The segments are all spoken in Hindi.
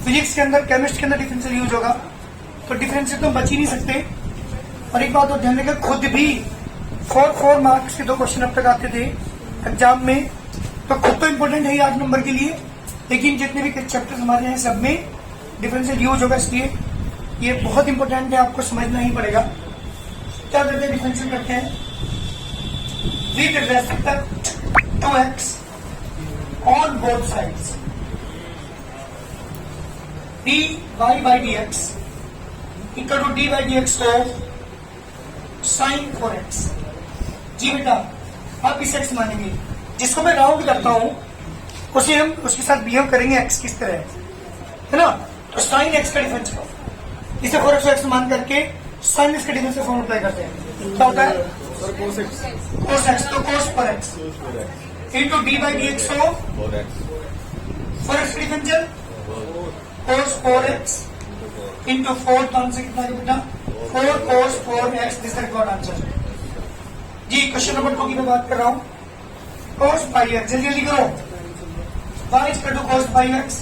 फिजिक्स के अंदर, केमिस्ट्री के अंदर डिफरेंशियल यूज होगा, तो डिफरेंशियल तो बच ही नहीं सकते। और एक बात और ध्यान रखिएगा, खुद भी 4 मार्क्स के 2 क्वेश्चन अब तक आते थे एग्जाम में, तो खुद तो इम्पोर्टेंट है ही 8 नंबर के लिए, लेकिन जितने भी चैप्टर्स हमारे हैं सब में डिफरेंशियल यूज होगा, इसलिए ये बहुत इंपॉर्टेंट है, आपको समझना ही पड़ेगा। क्या करते हैं, डिफरेंशियल करते हैं with respect to x on both sides, dy by dx equal to dy by dx को साइन 4x। जी बेटा, आप इस x मानेंगे, जिसको मैं राउंड करता हूं उसे हम उसके साथ बिहेव करेंगे x किस तरह है ना। तो साइन x का डिफरेंस इसे 4x को x मान करके साइन x का डिफरेंस फॉर्म अप्लाई करते हैं। क्या होता है, cos x, तो cos 4x into D by D x को 4x का डिफरेंशियल cos 4x इंटू 4, तो आंसर कितना है बेटा 4 cos 4x, this is got answer. जी क्वेश्चन नंबर 2 की मैं बात कर रहा हूं, cos 5x, जल्दी जल्दी करो, y is equal to cos 5x,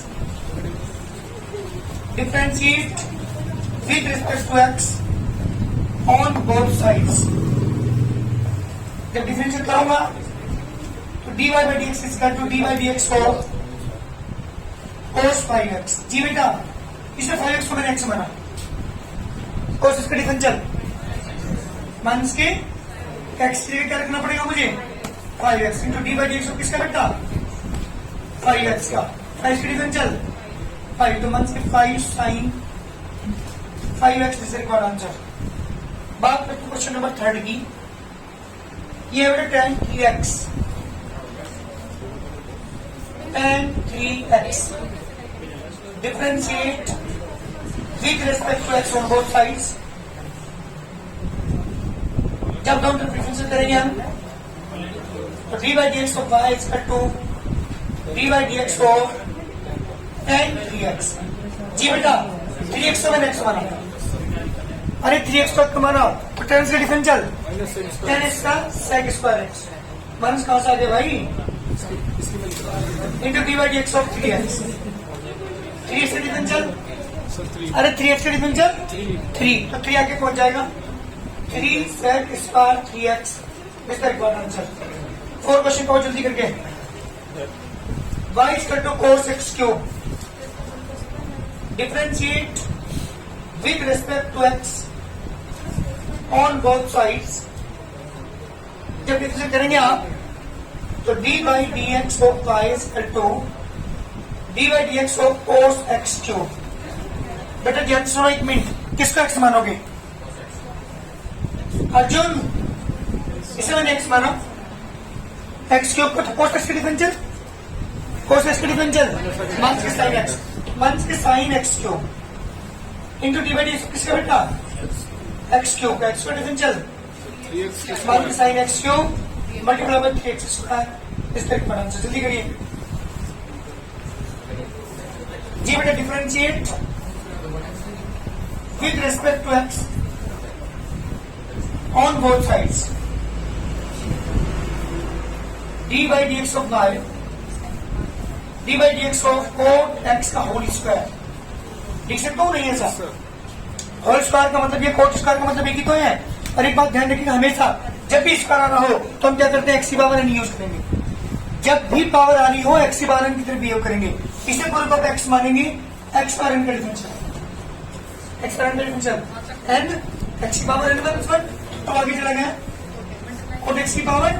differentiate with respect to x on both sides। जब डिफरेंशिएट करूंगा तो dy by dx is equal to dy by dx को cos 5x। जी बेटा, इसमें 5x को मैंने x माना, cos इसका डिफरेंशियल माइनस के x के लिए क्या रखना पड़ेगा मुझे 5x into D by D x को किसका बेटा 5x का, 5 का डिफरेंशियल 5, तो माइनस के 5 sine 5x, this is required answer. बात करते हैं क्वेश्चन नंबर 3 की, ये है बेटा tan 3x, tan 3x differentiate with respect to x on both sides। जब दोनों तरफ डिफरेंशिएट करेंगे हम तो D by D x of Y is equal to D by D x of tan 3x। जी बेटा 3x को मैंने x माना, अरे 3x को माना तो tan का डिफरेंशियल tan x का sec स्क्वायर x, माइनस कहां से आ गया भाई into D by D x of 3x, 3x का डिफरेंशियल, अरे 3x का डिफरेंशियल 3, तो 3 आके पहुंच जाएगा 3 sec square 3x, this is required answer. 4 question को जल्दी करके, y is equal to cos x cube, differentiate with respect to x on both sides। जब डिफरेंशिएट करेंगे आप तो D by D x of y is equal to D by D x of cos x cube। बेटा ध्यान सुनो 1 मिनट, किसको x मानोगे अर्जुन, इसे मैंने x माना, x क्यूब को तो cos x का डिफरेंशियल, cos x का डिफरेंशियल माइनस के साइन x, माइनस के sine x cube into D by D x किसका बेटा x क्यूब का, x का डिफरेंशियल माइनस के sine x cube multiply by 3x square, इस तरह का आंसर। जल्दी करिए जी बेटा, differentiate with respect to x on both sides, d by dx of y, d by dx of cot x का होल स्क्वायर, लिख सकता हूँ नहीं है सर, होल स्क्वायर का मतलब ये, कोट स्क्वायर का मतलब एक ही तो है। और एक बात ध्यान रखिएगा, हमेशा जब भी स्क्वायर आना हो तो हम क्या करते हैं, x की पावर n यूज करेंगे, जब भी पावर आनी हो x की पावर n की तरफ बिहेव करेंगे, इसे पूरे को x मानेंगे, x पावर n का डिफरेंशियल, x पावर n का डिफरेंशियल n, x की पावर n माइनस 1, तो आगे चला गया कोट x की power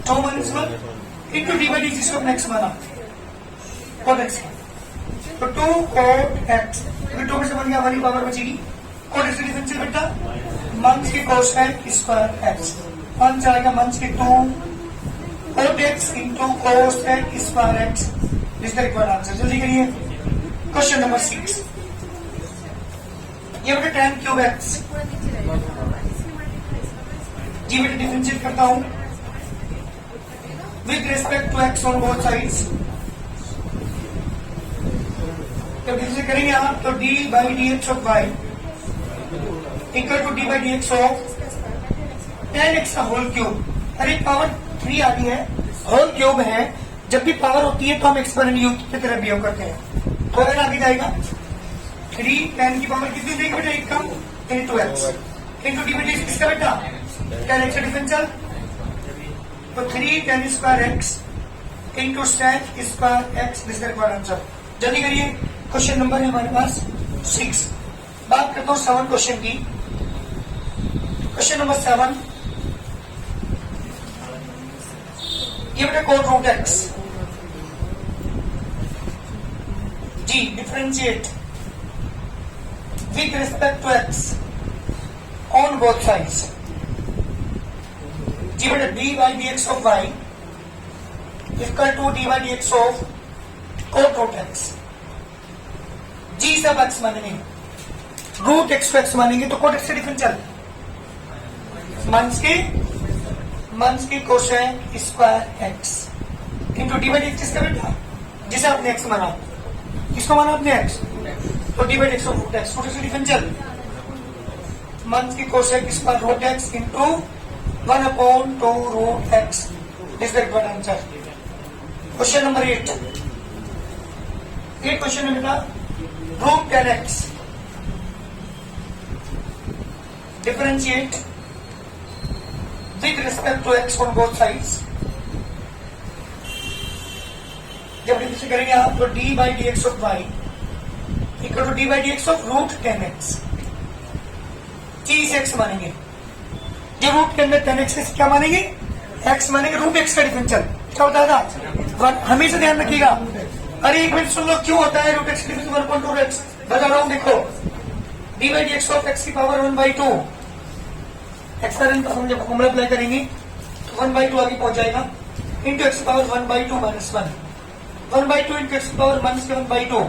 2 minus 1 into D by D x को अपने x माना कोट x का, तो 2 कोट x, अगर 2 में से बन गया वाली पावर बचेगी, कोट x की डिफरेंशियल बेटा माइनस के कोस स्क्वायर x, मान जाएगा माइनस के 2 cot x into cos square x, this is required answer. जल्दी करिए क्वेश्चन नंबर 6, ये बेटा tan क्यूब x, जी बेटा डिफरेंशिएट करता हूं with respect to x on both sides. जब डिफरेंशिएट करेंगे आप तो D by D x of Y equal to D by D x of tan x का होल क्यूब, अरे पावर 3 आ गई है, होल क्यूब है, जब भी पावर होती है तो हम एक्सपोनेंट यूज की तरह बिहेव करते हैं, तो अगर आगे जाएगा 3 10 की पावर कितनी देगी बेटा, 1 come into x into D by D x किसका बेटा, 10x का डिफरेंशियल, तो 3 10 square x into sec square x, this is answer. जल्दी करिए, क्वेश्चन नंबर है हमारे पास 6। बात करता हूँ 7 क्वेश्चन की। क्वेश्चन नंबर 7, ये बेटा कोड रूट एक्स, जी differentiate with respect to x on both sides, जी बेटा d by D x of Y equal to D by D x of cot root x. जी सब एक्स मानेंगे, रूट एक्स को एक्स मानेंगे तो कोड एक्स से डिफरेंशियल मंस की cosec square x into D by D x का बेटा, जिसे आपने एक्स माना, किसको माना आपने एक्स, तो D by D x of root X, root X से डिफरेंशियल मंस की cosec square root X into 1/2 root X, this is the answer. Question number 8, ये क्वेश्चन है बेटा root 10x differentiate with respect to x on both sides. जब डिफरेंशिएट करेंगे आप तो d by D x of Y equal to D by D x of root 10x, इसे x मानेंगे, जो रूट के अंदर 10x से क्या मानेंगे, x मानेंगे, रूट x का डिफरेंशियल क्या होता था, हमेशा ध्यान रखिएगा। अरे एक मिनट सुन लो, क्यों होता है रूट एक्स की डिफरेंशियल 1/2 एक्स, बता रहा हूं, देखो D by D x of x की पावर 1/2, एक्स का जब फॉर्मूला अप्लाई करेंगे तो 1/2 आगे पहुंच जाएगा, इंटू एक्स की पावर 1/2 माइनस 1/2 इंटू एक्स की power minus 1/2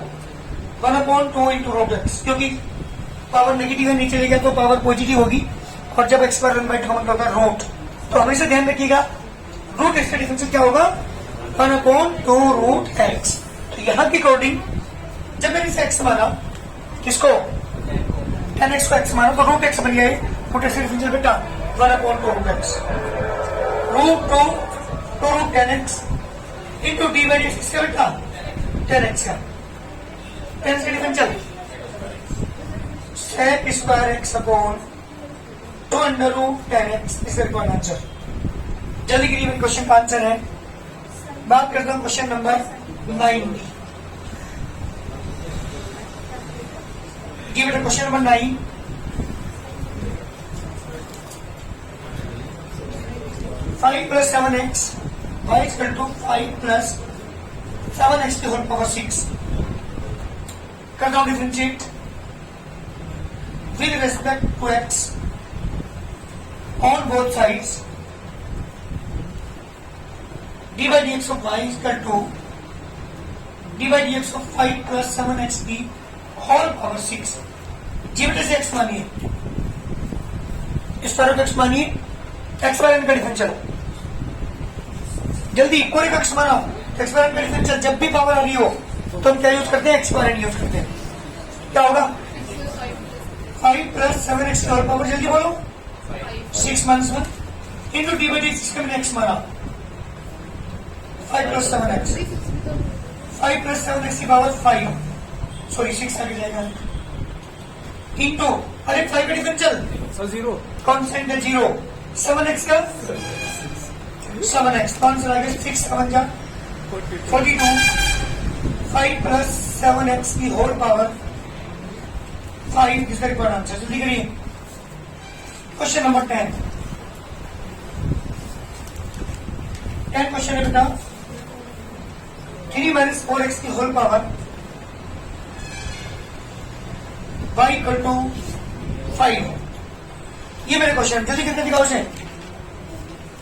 1/2 into root X, क्योंकि पावर नेगेटिव है नीचे लेगा तो पावर पॉजिटिव होगी, और जब एक्स पावर 1/2 का मतलब होगा रूट, तो हमेशा ध्यान रखिएगा रूट एक्स का डिफरेंशियल क्या होगा, 1/2 रूट एक्स। तो यहाँ के अकॉर्डिंग जब मैंने इसे एक्स माना, किसको 10x को एक्स माना, तो रूट एक्स बन गया, रूट एक्स का डिफरेंशियल बेटा 1/2 root X, root 2 root 10x into D by D x किसका बेटा 10x का, 10x का differential sec square x upon 2 under root 10x, इस का आंसर। जल्दी करिए, क्वेश्चन का आंसर है। बात करता हूं क्वेश्चन नंबर 9 की। बेटा question number 9, five plus 7x y equal to 5 plus 7x की होल पावर 6, करता हूं differentiate with respect to x on both sides, D by D x of Y equal to D by D x of 5 plus 7x की होल पावर 6। जी बेटे से x मानिए, इस तरह x मानिए, x बार n का डिफरेंशियल, जल्दी कोई एक x माना, x बार n का डिफरेंशियल जब भी पावर आ रही हो तो हम क्या यूज करते हैं, x बार n यूज करते हैं, क्या होगा 5 प्लस 7x की होल पावर, जल्दी बोलो 6 minus 1 into D by D x का मैंने x माना, 5 प्लस 7x, 5 प्लस 7x की पावर 5, सॉरी 6 आगे जाएगा, इंटू अरे 5 का डिफरेंशियल जीरो, कॉन्स्टेंट है 0, 7x का 7x, आंसर आ गया 6 7 जा 42, 5 प्लस 7x की होल पावर 5, इसका रिक्वायर्ड आंसर। जल्दी करिए, क्वेश्चन नंबर 10 क्वेश्चन है बेटा 3 माइनस 4x की whole power y equal to 5, ये मेरे क्वेश्चन, जल्दी कितने दिखाओ से,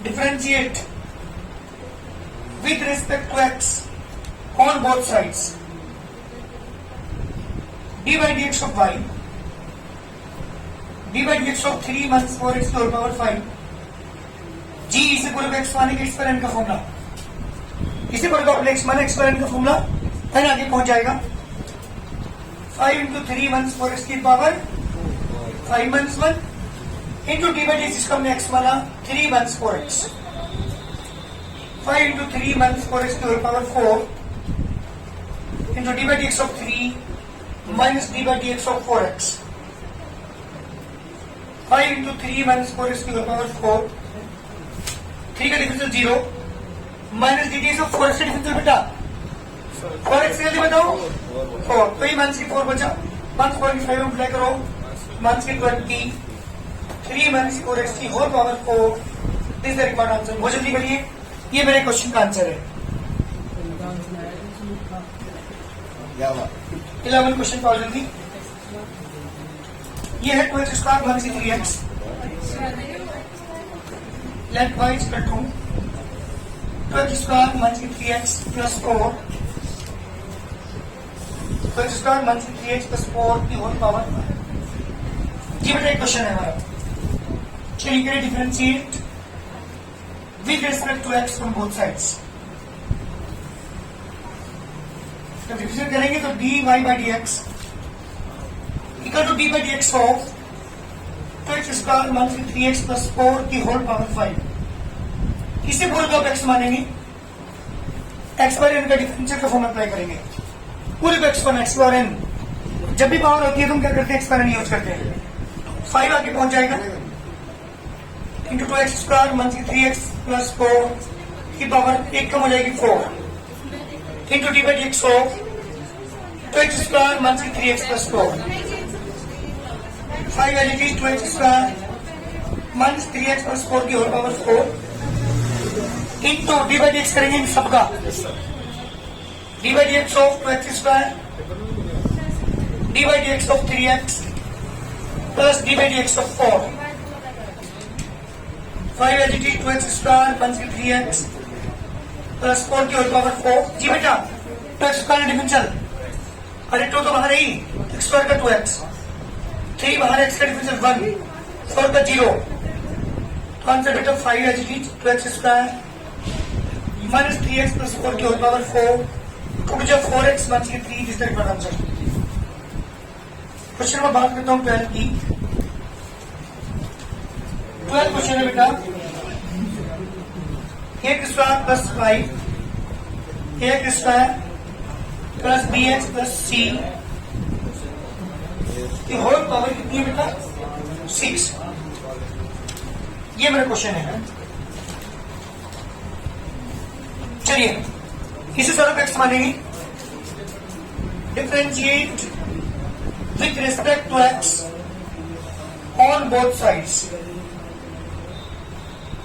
differentiate with respect to x on both sides, D by D x of y, D by D x of 3 minus 4x की होल पावर 5, जी इसे पूरे एक्स माने के x पर n का फॉर्मूला, इसे पूरे को एक्स माने x पर n का फॉर्मूला, n आगे पहुंच जाएगा, 5 इंटू 3 माइनस 4x की power 5 minus 1 into D by D x, हमने x माना 3 minus 4x, 5 into 3 minus 4x की whole power 4 into D by D x of 3 minus d by dx of 4x. 5 into 3 minus 4x to the power 4. 3 का differential 0 minus D D of 4x का डिफरेंशियल बेटा 4x जल्दी बताओ 4 तो ये माइनस की 4 बचा 1 4 की 5 में अप्लाई करो माइनस की 20 3 माइनस 4x की whole power 4 this the required answer. वो जल्दी करिए, ये मेरे क्वेश्चन का आंसर है। 11 क्वेश्चन पाओ जल्दी। ये है 2x square minus 3x let y equal to 2x square minus 3x plus 4 2x square minus 3x plus 4 की होल पावर। ये बेटा एक क्वेश्चन है हमारा। चलिए करें differentiate with respect to x from both sides. जब डिफरेंशिएट करेंगे तो dy by dx equal to D by D x of 2x square minus 3x plus 4 की होल पावर 5। इसे बोल कर एक्स मानेंगे, एक्स पर एन का डिफरेंशियल का फॉर्म अप्लाई करेंगे। पूरे को एक्स पर एक्स पर एन जब भी पावर होती है तो हम क्या करते हैं, एक्स पर एन यूज करते हैं। 5 आगे पहुंच जाएगा into 2x square minus 3x plus 4 की पावर 1 कम हो जाएगी 4 into D by D x of 2x square minus 3x plus 4 5 L is 2x square minus 3x plus 4 की whole power 4 into D by D X करेंगे इन सबका D by D x of 2x square D by D x of 3x plus D by D x of 4 5 L is 2x square minus 3x plus 4 की होल पावर 4। जी बेटा 2x स्क्वायर डिफरेंशियल अरे 2 तो बाहर ही x स्क्वायर का 2x 3 बाहर x का डिफरेंशियल 1 4 का 0 तो आंसर बेटा 5 H D 2x square minus 3x plus 4 की होल पावर 4 टू जब 4x minus 3 this the answer. Question में बात करता हूँ 12 की। 12 क्वेश्चन है बेटा a square plus 5 a square plus b x plus सी की होल पावर कितनी है बेटा 6। ये मेरा क्वेश्चन है। चलिए इसे सॉल्व एक्स मानेंगे। Differentiate with respect to x on both sides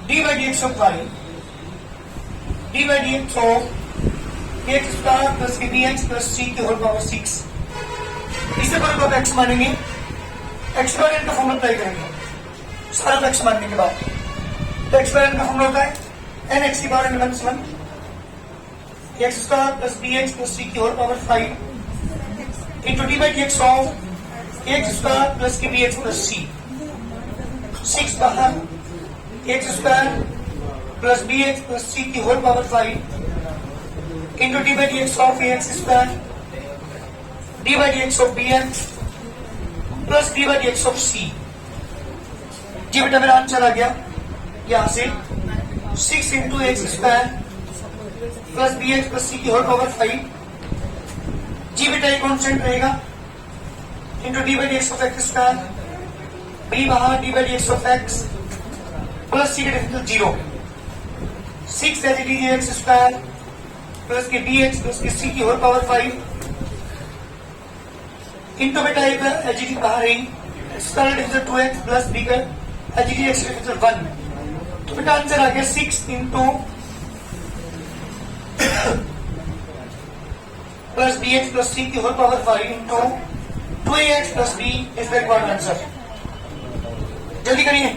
D by D x of Y D by D x of x square plus के बी एक्स प्लस सी की होल पावर 6। इसे पर आप एक्स मानेंगे, एक्स पर एन का फॉर्मूला अप्लाई करेंगे। सारा एक्स मानने के बाद तो एक्स पर एन का फॉर्मूला होता है एन एक्स की power n minus 1 x square plus b x plus सी की whole power 5 into D by D x of x square plus के बी एक्स प्लस सी 6 बाहर x square plus b x plus सी की whole power 5 into D by D x of a x square D by D x of b x plus D by D x of C. जी बेटा मेरा आंसर आ गया यहां से 6 into x square plus b x plus सी की होल पावर 5। जी बेटा ये कॉन्स्टेंट रहेगा into D by D x of x square b बाहर d by D x of x plus c का differential 0 6 h d x square plus के B x plus k c की होल पावर 5 इंटू बेटा एच डी बाहर ही square differential 2x plus b का एच डी एक्स डिफरेंशियल 1 तो बेटा आंसर आ गया 6 into plus b x plus सी की whole power 5 into 2ax plus b is the required answer. जल्दी करिए।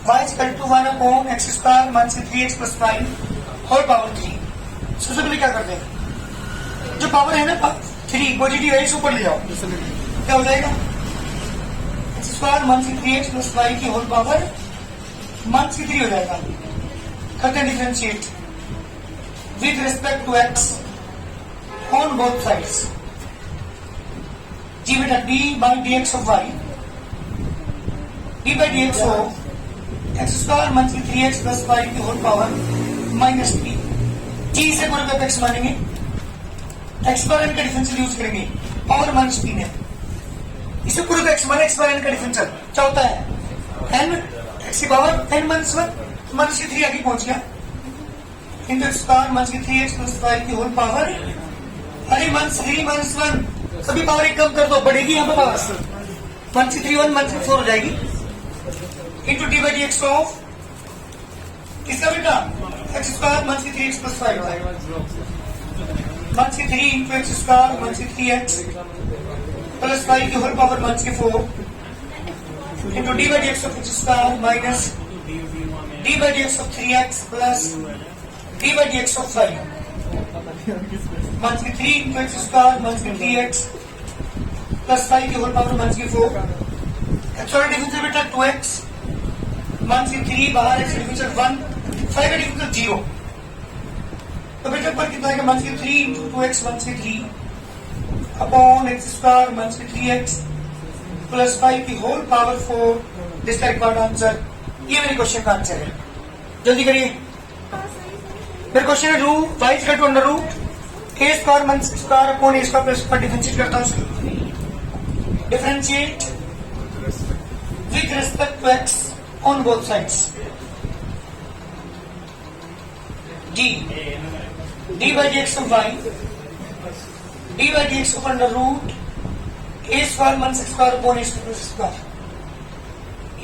y is equal to 1 upon x square minus 3x plus 5 whole power 3। सबसे पहले क्या करते हैं, जो पावर है ना 3 पॉजिटिव है इसे ऊपर ले जाओ, क्या हो जाएगा x square minus 3x plus 5 की होल पावर माइनस 3 हो जाएगा। करते हैं differentiate with respect to x on both sides. जी बेटा d by D x of Y D by D x of x square minus 3x plus 5 की होल पावर माइनस 3। जी से पूरे एक्स मानेंगे एक्स स्क्वायर एन का डिफरेंशियल यूज करेंगे, पावर माइनस 3 है, इसे पूरे को एक्स स्क्वायर एन का डिफरेंशियल क्या होता है, एन एक्स की पावर एन माइनस 1 माइनस 3 आगे पहुंच गया into x square minus 3x plus 5 की होल पावर, अरे माइनस 3 माइनस 1 सभी पावर एक कम कर दो, बढ़ेगी यहाँ पे पावर, माइनस 3 1 माइनस 4 हो जाएगी into D by D x of किसका बेटा x square minus 3x plus 5 minus 3 into x square minus 3x plus 5 की whole power minus 4 into D by D x of x square minus d by D x of 3x plus D by D x of 5 minus 3 into x square minus 3x plus 5 की होल पावर माइनस 4 एक्स और डिफरेंशियल बेटा 2x माइनस 3 बाहर एक्स डिफरेंशियल 1 5 का डिफरेंशियल 0, तो बेटा पर कितना आएगा minus 3 into 2x minus 3 upon X square minus 3x plus 5 की whole power 4, this required answer. ये मेरे क्वेश्चन का आंसर है, जल्दी करिए। फिर क्वेश्चन है root y equal to under root a square minus square upon a square plus पर डिफरेंशिएट करता हूं, differentiate with respect to x on both sides, d d by D x of y D by D x of under root a square minus square upon a square plus square,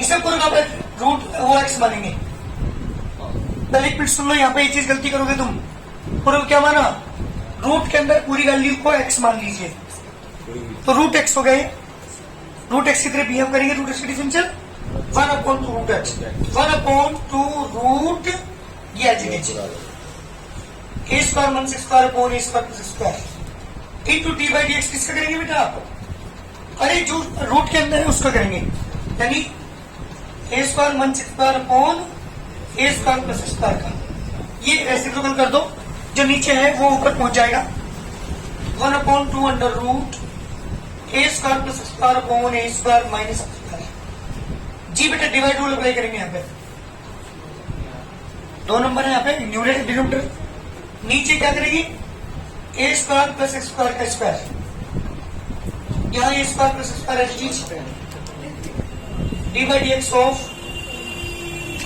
इसे पूरा का रूट वो x मानेंगे। पहले एक मिनट सुन लो, यहाँ पे ये चीज गलती करोगे तुम, पूरा क्या माना, रूट के अंदर पूरी वैल्यू को x मान लीजिए, तो रूट x हो गए, रूट x की तरह बिहेव करेंगे, रूट x की differential 1 upon 2 root x 1 upon 2 root ये a square minus square upon a square plus square into D by D x किसका करेंगे बेटा आप, अरे जो रूट के अंदर है उसका करेंगे, यानी ए square minus square upon a square plus square का, ये रेसिप्रोकल कर दो, जो नीचे है वो ऊपर पहुंच जाएगा 1 upon 2 under root a square plus square upon a square minus square. जी बेटा डिवाइड रूल अप्लाई करेंगे, यहाँ पे 2 नंबर है, यहाँ पे न्यूमरेटर डिनोमिनेटर, नीचे क्या करेगी ए स्क्वायर प्लस स्क्वायर का स्क्वायर, यहाँ ए स्क्वायर प्लस स्क्वायर चीज d by D x of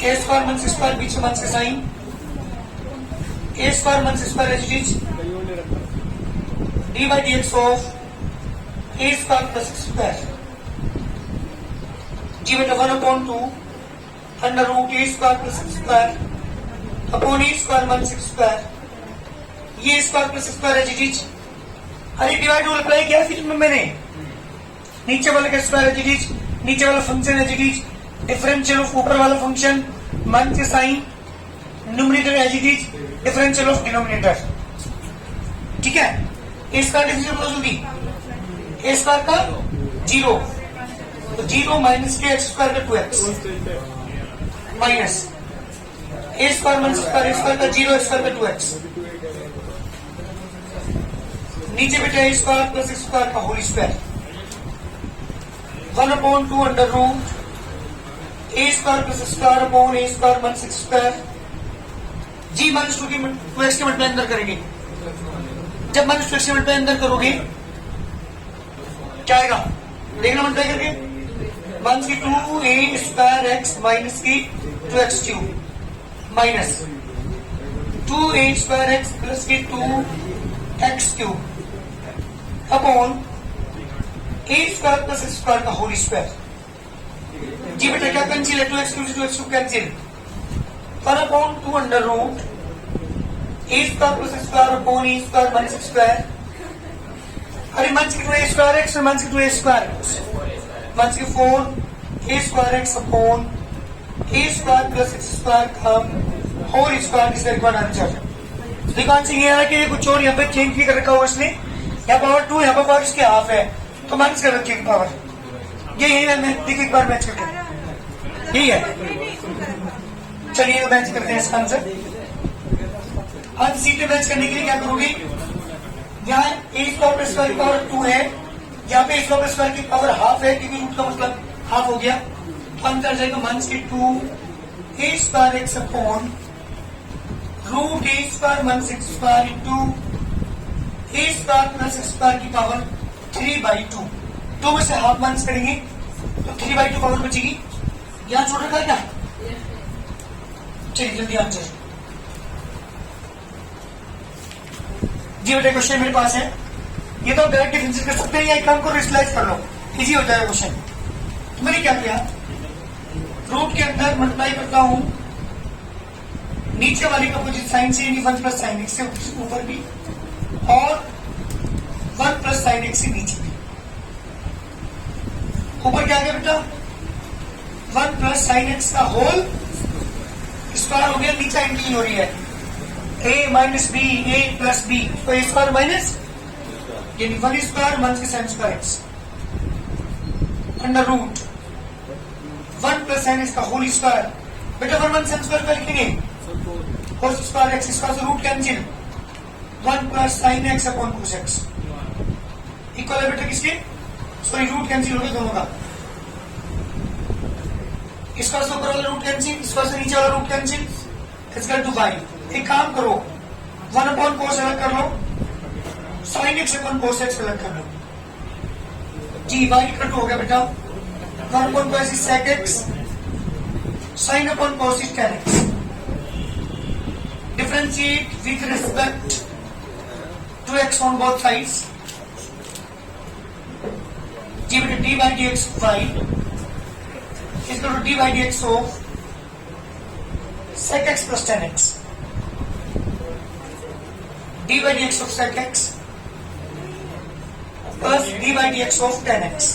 a square minus square बीच में माइनस का sign, a square minus square as it is d by D x of a square plus square, जी बेटा 1 upon 2 under root a square plus square upon a square minus square, ये square plus square as it is, अरे डिवाइड रूल अप्लाई किया फिर मैंने, नीचे वाले का स्क्वायर एज इट इज, नीचे वाला function as it is, differential of ऊपर वाला फंक्शन माइनस के sign, numerator as it is, differential of denominator, ठीक है। ए स्क्वायर डिफरेंशियल बोलो जल्दी, ए स्क्वायर का 0, तो 0 माइनस के एक्स स्क्वायर का 2x minus a square minus square, a square का 0 स्क्वायर का 2x, नीचे बेटा ए स्क्वायर प्लस स्क्वायर का whole square 1 upon 2 under root a square plus square upon a square minus square, जी माइनस 2 एक्स के मल्टीप्लाई अंदर करेंगे, जब माइनस 2 एक्स के मल्टीप्लाई अंदर करोगे क्या आएगा, देखना मल्टीप्लाई करके माइनस की 2a स्क्वायर एक्स माइनस की 2x cube minus 2a square x plus की 2x cube upon a square plus square का होल स्क्वायर, जी बेटा क्या कैंसिल है, 2x क्यूब से 2x cube cancel, 1 upon 2 under root a square plus square upon a square minus square, अरे माइनस की 2a स्क्वायर एक्स माइनस की 2a स्क्वायर माइनस की 4 ए square x upon a square plus x square का होल स्क्वायर, इसका रिक्वायर्ड आंसर। दिखान सिंह ये कि कुछ और यहाँ पे चेंज भी कर रखा हुआ इसने, यहाँ पावर 2 यहाँ पर पावर इसके हाफ है, तो माइनस कर रखिए पावर, यही है, मैं देखो एक बार मैच करके यही है, चलिए मैच करते हैं इसका आंसर। आज सीटें मैच करने के लिए क्या करोगे, यहाँ ए स्क्वायर प्लस स्क्वायर की पावर 2 है, यहाँ पे ए स्क्वायर प्लस स्क्वायर की पावर हाफ है, क्योंकि रूट का मतलब हाफ हो गया, तो अंतर आ जाएगा माइनस की 2 a square x upon root a square minus x square into a square plus x square की पावर 3/2। 2 में से हाफ माइनस करेंगे तो 3/2 पावर बचेगी। यहाँ छोड़ रखा है क्या? चलिए जल्दी आंसर। जी बेटा क्वेश्चन मेरे पास है, ये तो डायरेक्ट डिफरेंशिएट कर सकते हैं या एक काम करो रिस्लाइज कर लो, इजी हो जाएगा क्वेश्चन। तो मैंने क्या किया, रूट के अंदर मल्टीप्लाई करता हूं नीचे वाली का अपोजिट साइन से, 1 प्लस साइन एक्स से ऊपर भी और 1 प्लस साइन एक्स से नीचे भी। ऊपर क्या आ गया बेटा, 1 प्लस साइन एक्स का होल स्क्वायर हो गया, नीचे इंक्लीन हो रही है a minus b, a plus b, तो ए स्क्वायर माइनस यानी 1 स्क्वायर माइनस के sine square x under root 1 plus sine x का होल स्क्वायर। बेटा 1 1 साइन स्क्वायर कर लिखेंगे, कोस स्क्वायर एक्स स्क्वायर से root cancel, 1 plus sine x upon cos x equal है बेटा किसके, सॉरी रूट कैंसिल हो गया दोनों का, स्क्वायर से ऊपर वाला रूट कैंसिल, स्क्वायर से नीचे वाला root cancel, equal to by. एक काम करो 1 अपॉन कोस अलग कर लो, sine x upon cos x अलग कर लो, जी वाई इक्वल टू हो गया बेटा 1 upon cos is sec x, sine upon cos is tan x। Differentiate with respect to x on both sides. जी बेटा d by D x y is equal to d by dx of sec x plus tan x, d by dx of sec x plus d by dx of tan x।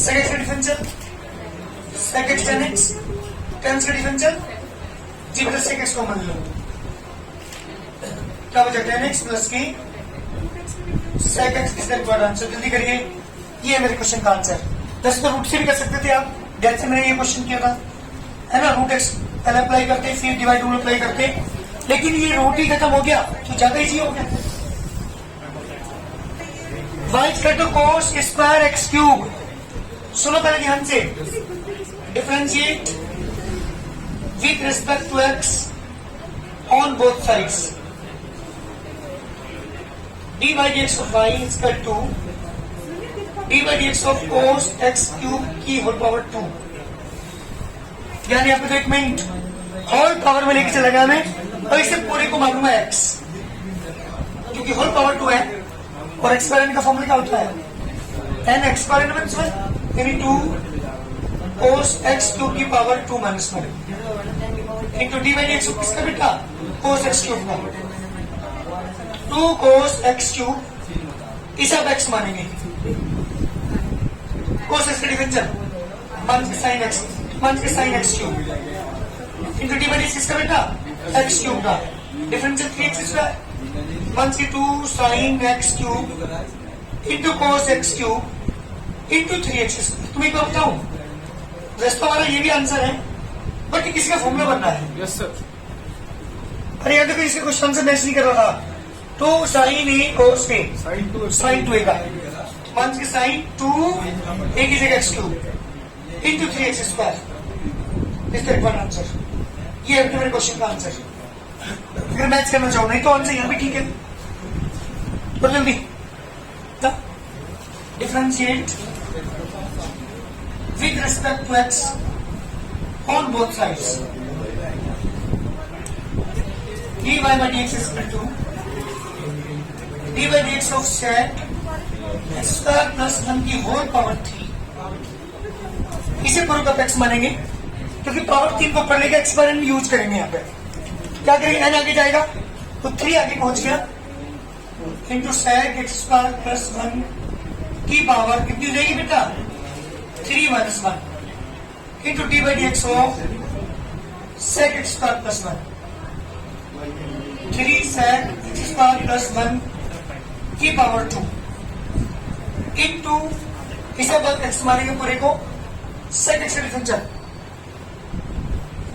sec x का differential sec x tan x, tan x का डिफरेंशियल जी प्लस sec x कॉमन लो, क्या बचा tan x प्लस की sec x। इसका रिक्वायर्ड आंसर जल्दी करिए, ये है मेरे क्वेश्चन का आंसर। वैसे तो रूट से भी कर सकते थे आप, जैसे मैंने ये क्वेश्चन किया था है ना, रूट एक्स पहले अप्लाई करते फिर डिवाइड रूल अप्लाई करते, लेकिन ये रूट ही खत्म हो गया तो ज्यादा इजी हो गया। Y equal to cos square x cube. सुनो पहले ध्यान से, differentiate with respect to x on both sides, D by D x of Y equal to d by dx of cos x cube की होल पावर 2। यानी आपको तो 1 मिनट होल पावर में लेके चला गया मैं, और इसे पूरे को मालूम है x, क्योंकि होल पावर 2 है और एक्सपेरिमेंट का फॉर्मूला क्या होता है, n एक्सपेरिमेंट 1 यानी 2 cos x क्यूब की power 2 minus 1 into D by D x किसका बेटा, cos x क्यूब का, 2 cos x क्यूब, इसे आप x मानेंगे, cos x का डिफरेंशियल माइनस के साइन एक्स, माइनस के sine x cube into D by D x का बेटा एक्स क्यूब का डिफरेंशियल 3x स्क्वायर माइनस के 2 sine x cube into cos x cube into 3x square. तुम्हें क्या बताऊं, वैसे तो हमारा ये भी आंसर है बट किसका फॉर्मूला बनना है। Yes sir. अरे यार देखो इसके क्वेश्चन से मैच नहीं कर रहा था, 2 साइन ए cos ए साइन 2 ए का माइनस के साइन 2 ए की जगह x cube into 3x square, इसका एक बार आंसर ये है मेरे क्वेश्चन का आंसर। अगर मैच करना चाहो, नहीं तो आंसर यहाँ भी ठीक है, तो जल्दी differentiate with respect to x on both sides, d y by D x equal to D by D x of sec x square plus 1 की होल पावर 3। इसे पूर्व का एक्स मानेंगे क्योंकि पावर 3 को पढ़ने का एक्सपेरिमेंट यूज करेंगे। यहाँ पे क्या करेंगे, n आगे जाएगा तो 3 आगे पहुंच गया into sec x square plus 1 की पावर कितनी हो जाएगी बेटा, 3 minus 1 into D by D x of sec x square plus 1, 3 sec x square plus 1 की पावर 2 इंटू इसे बाद एक्स मारेंगे पूरे को, सेक एक्स का डिफरेंशियल,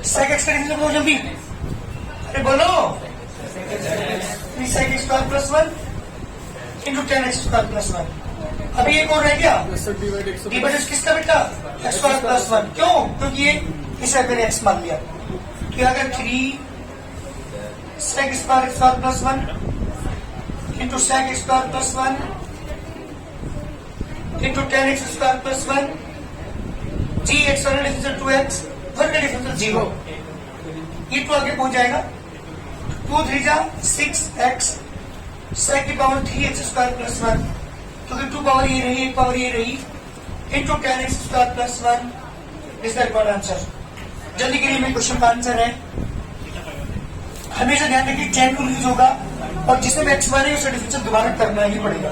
सेक एक्स का डिफरेंशियल बोलो जल्दी, अरे बोलो, 3 sec x square plus 1 into 10 x square plus 1। अभी एक और रह गया, डी बाई एक्स किसका बेटा, एक्स स्क्वायर प्लस 1। क्यों, क्योंकि ये इसे मैंने एक्स मान लिया, तो अगर 3 sec square plus 1 into sec x square plus 1 into tan x square plus 1 g x वर्ग डिफरेंशियल 2x वर्ग डिफरेंशियल 0 ये तो आगे पहुंच जाएगा 2 3 जा 6x sec की पावर 3x स्क्वायर प्लस 1 क्योंकि 2 पावर ये रही 1 पावर ये रही into tan x square plus 1 is the required answer. जल्दी करिए मेरे क्वेश्चन का आंसर है। हमेशा ध्यान रखिए चेन रूल यूज होगा और जिसमें एक्स मारे उसे डिफरेंशियल दोबारा करना ही पड़ेगा।